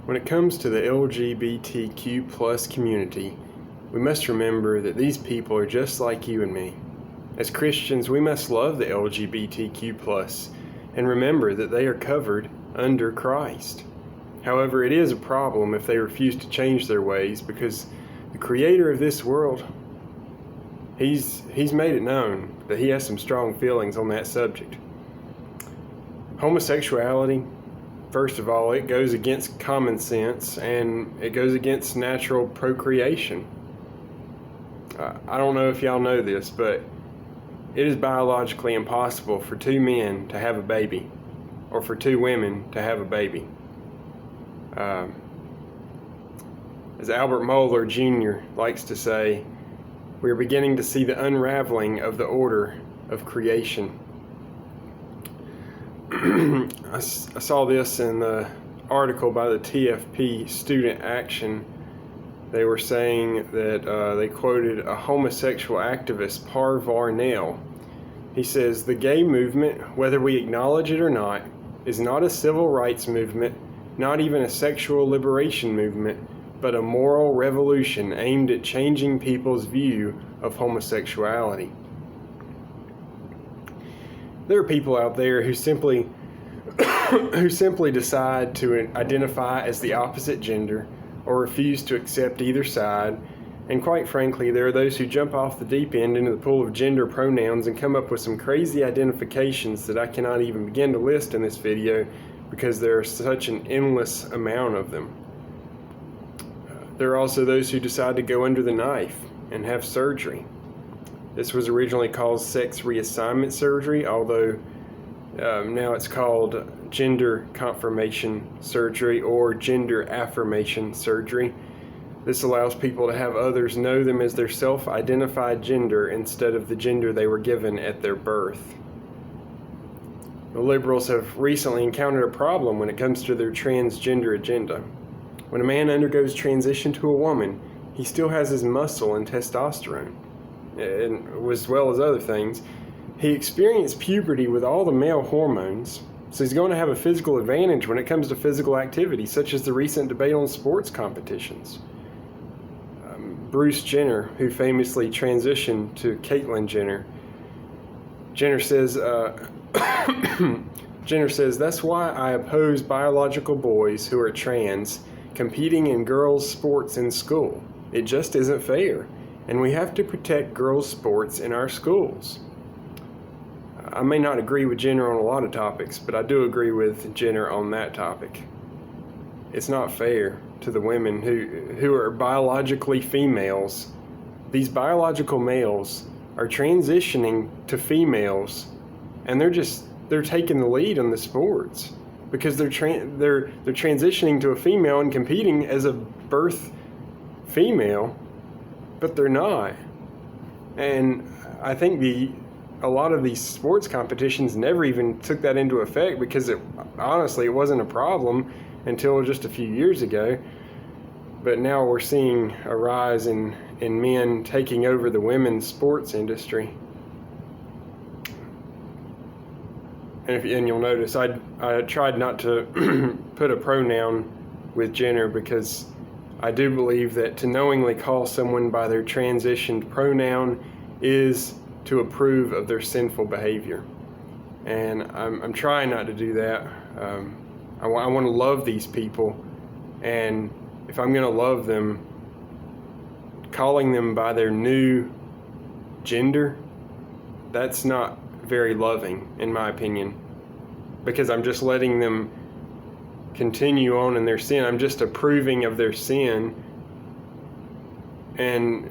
When it comes to the LGBTQ plus community, we must remember that these people are just like you and me. As Christians, we must love the LGBTQ plus and remember that they are covered under Christ. However, it is a problem if they refuse to change their ways, because the creator of this world, he's made it known that he has some strong feelings on that subject. Homosexuality, first of all, it goes against common sense and it goes against natural procreation. I don't know if y'all know this, but it is biologically impossible for two men to have a baby or for two women to have a baby. As Albert Mohler Jr. likes to say, we are beginning to see the unraveling of the order of creation. I saw this in the article by the TFP Student Action. They were saying that they quoted a homosexual activist, Parvar Nell. He says, "The gay movement, whether we acknowledge it or not, is not a civil rights movement, not even a sexual liberation movement, but a moral revolution aimed at changing people's view of homosexuality." There are people out there who simply decide to identify as the opposite gender or refuse to accept either side, and quite frankly, there are those who jump off the deep end into the pool of gender pronouns and come up with some crazy identifications that I cannot even begin to list in this video because there are such an endless amount of them. There are also those who decide to go under the knife and have surgery. This was originally called sex reassignment surgery, although now it's called gender confirmation surgery or gender affirmation surgery. This allows people to have others know them as their self-identified gender instead of the gender they were given at their birth. The liberals have recently encountered a problem when it comes to their transgender agenda. When a man undergoes transition to a woman, he still has his muscle and testosterone, and as well as other things. He experienced puberty with all the male hormones, so he's going to have a physical advantage when it comes to physical activity, such as the recent debate on sports competitions. Bruce Jenner, who famously transitioned to Caitlyn Jenner, Jenner says, "That's why I oppose biological boys who are trans competing in girls' sports in school. It just isn't fair, and we have to protect girls' sports in our schools." I may not agree with Jenner on a lot of topics, but I do agree with Jenner on that topic. It's not fair to the women who are biologically females. These biological males are transitioning to females, and they're taking the lead on the sports because they're transitioning to a female and competing as a birth female, but they're not. And I think a lot of these sports competitions never even took that into effect because honestly it wasn't a problem until just a few years ago. But now we're seeing a rise in men taking over the women's sports industry. And you'll notice I tried not to put a pronoun with Jenner because I do believe that to knowingly call someone by their transitioned pronoun is to approve of their sinful behavior. And I'm trying not to do that. I want to love these people, and if I'm going to love them, calling them by their new gender, that's not very loving, in my opinion, because I'm just letting them continue on in their sin. I'm just approving of their sin, and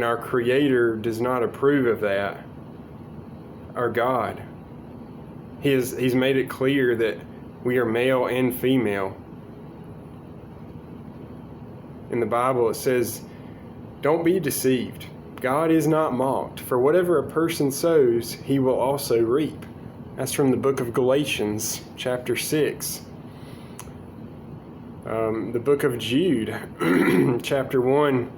our Creator does not approve of that. Our God, He's made it clear that we are male and female. In the Bible it says, "Don't be deceived. God is not mocked. For whatever a person sows, he will also reap." That's from the book of Galatians, chapter 6. The book of Jude, chapter 1.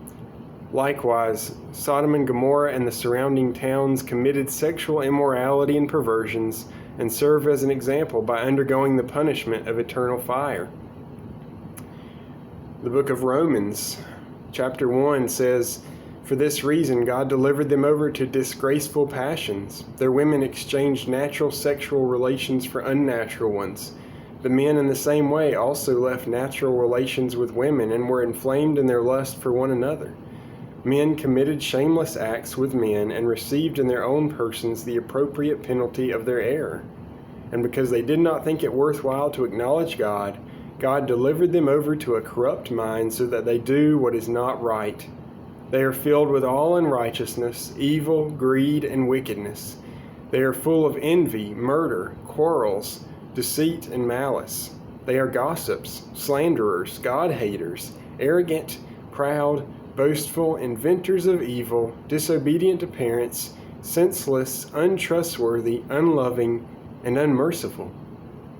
Likewise, Sodom and Gomorrah and the surrounding towns committed sexual immorality and perversions and serve as an example by undergoing the punishment of eternal fire. The book of Romans, chapter 1 says, "For this reason God delivered them over to disgraceful passions. Their women exchanged natural sexual relations for unnatural ones. The men in the same way also left natural relations with women and were inflamed in their lust for one another. Men committed shameless acts with men and received in their own persons the appropriate penalty of their error. And because they did not think it worthwhile to acknowledge God, God delivered them over to a corrupt mind so that they do what is not right. They are filled with all unrighteousness, evil, greed, and wickedness. They are full of envy, murder, quarrels, deceit, and malice. They are gossips, slanderers, God-haters, arrogant, proud, boastful, inventors of evil, disobedient to parents, senseless, untrustworthy, unloving, and unmerciful.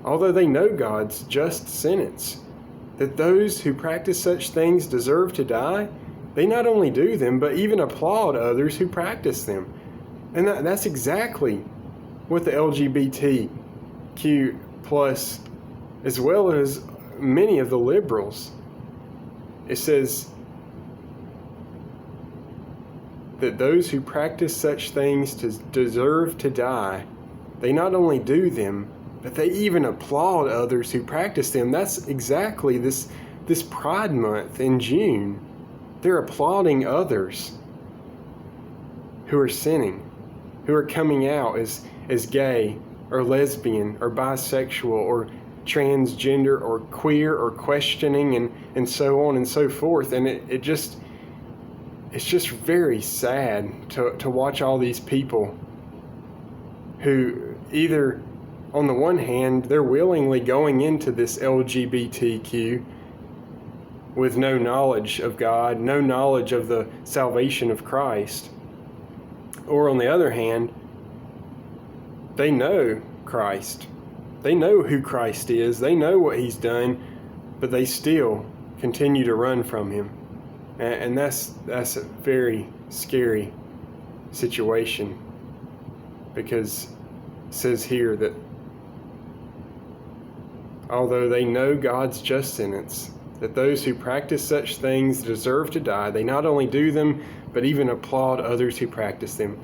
Although they know God's just sentence, that those who practice such things deserve to die, they not only do them, but even applaud others who practice them." And that's exactly what the LGBTQ plus, as well as many of the liberals, it says that those who practice such things deserve to die. They not only do them, but they even applaud others who practice them. That's exactly this Pride Month in June. They're applauding others who are sinning, who are coming out as gay or lesbian or bisexual or transgender or queer or questioning and so on and so forth. And it's just very sad to watch all these people who either, on the one hand, they're willingly going into this LGBTQ with no knowledge of God, no knowledge of the salvation of Christ. Or on the other hand, they know Christ. They know who Christ is. They know what He's done, but they still continue to run from Him. And that's a very scary situation, because it says here that although they know God's just sentence, that those who practice such things deserve to die, they not only do them, but even applaud others who practice them.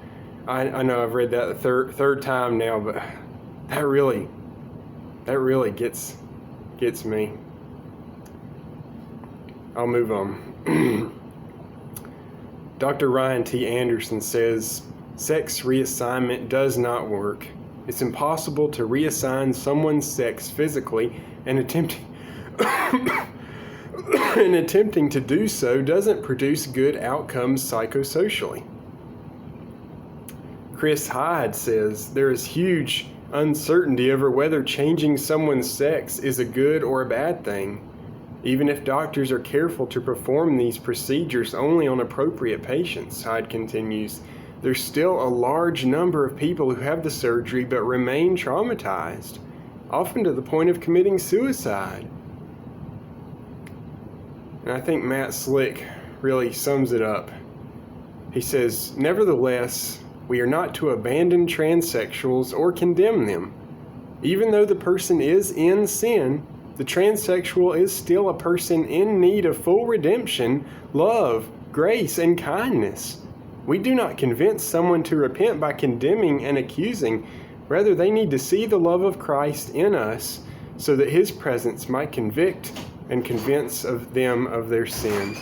I know I've read that the third time now, but that really gets me. I'll move on. Dr. Ryan T. Anderson says, "Sex reassignment does not work. It's impossible to reassign someone's sex physically, and attempting to do so doesn't produce good outcomes psychosocially." Chris Hyde says, "There is huge uncertainty over whether changing someone's sex is a good or a bad thing. Even if doctors are careful to perform these procedures only on appropriate patients," Hyde continues, "there's still a large number of people who have the surgery but remain traumatized, often to the point of committing suicide." And I think Matt Slick really sums it up. He says, "Nevertheless, we are not to abandon transsexuals or condemn them. Even though the person is in sin, the transsexual is still a person in need of full redemption, love, grace, and kindness. We do not convince someone to repent by condemning and accusing. Rather, they need to see the love of Christ in us so that His presence might convict and convince of them of their sin."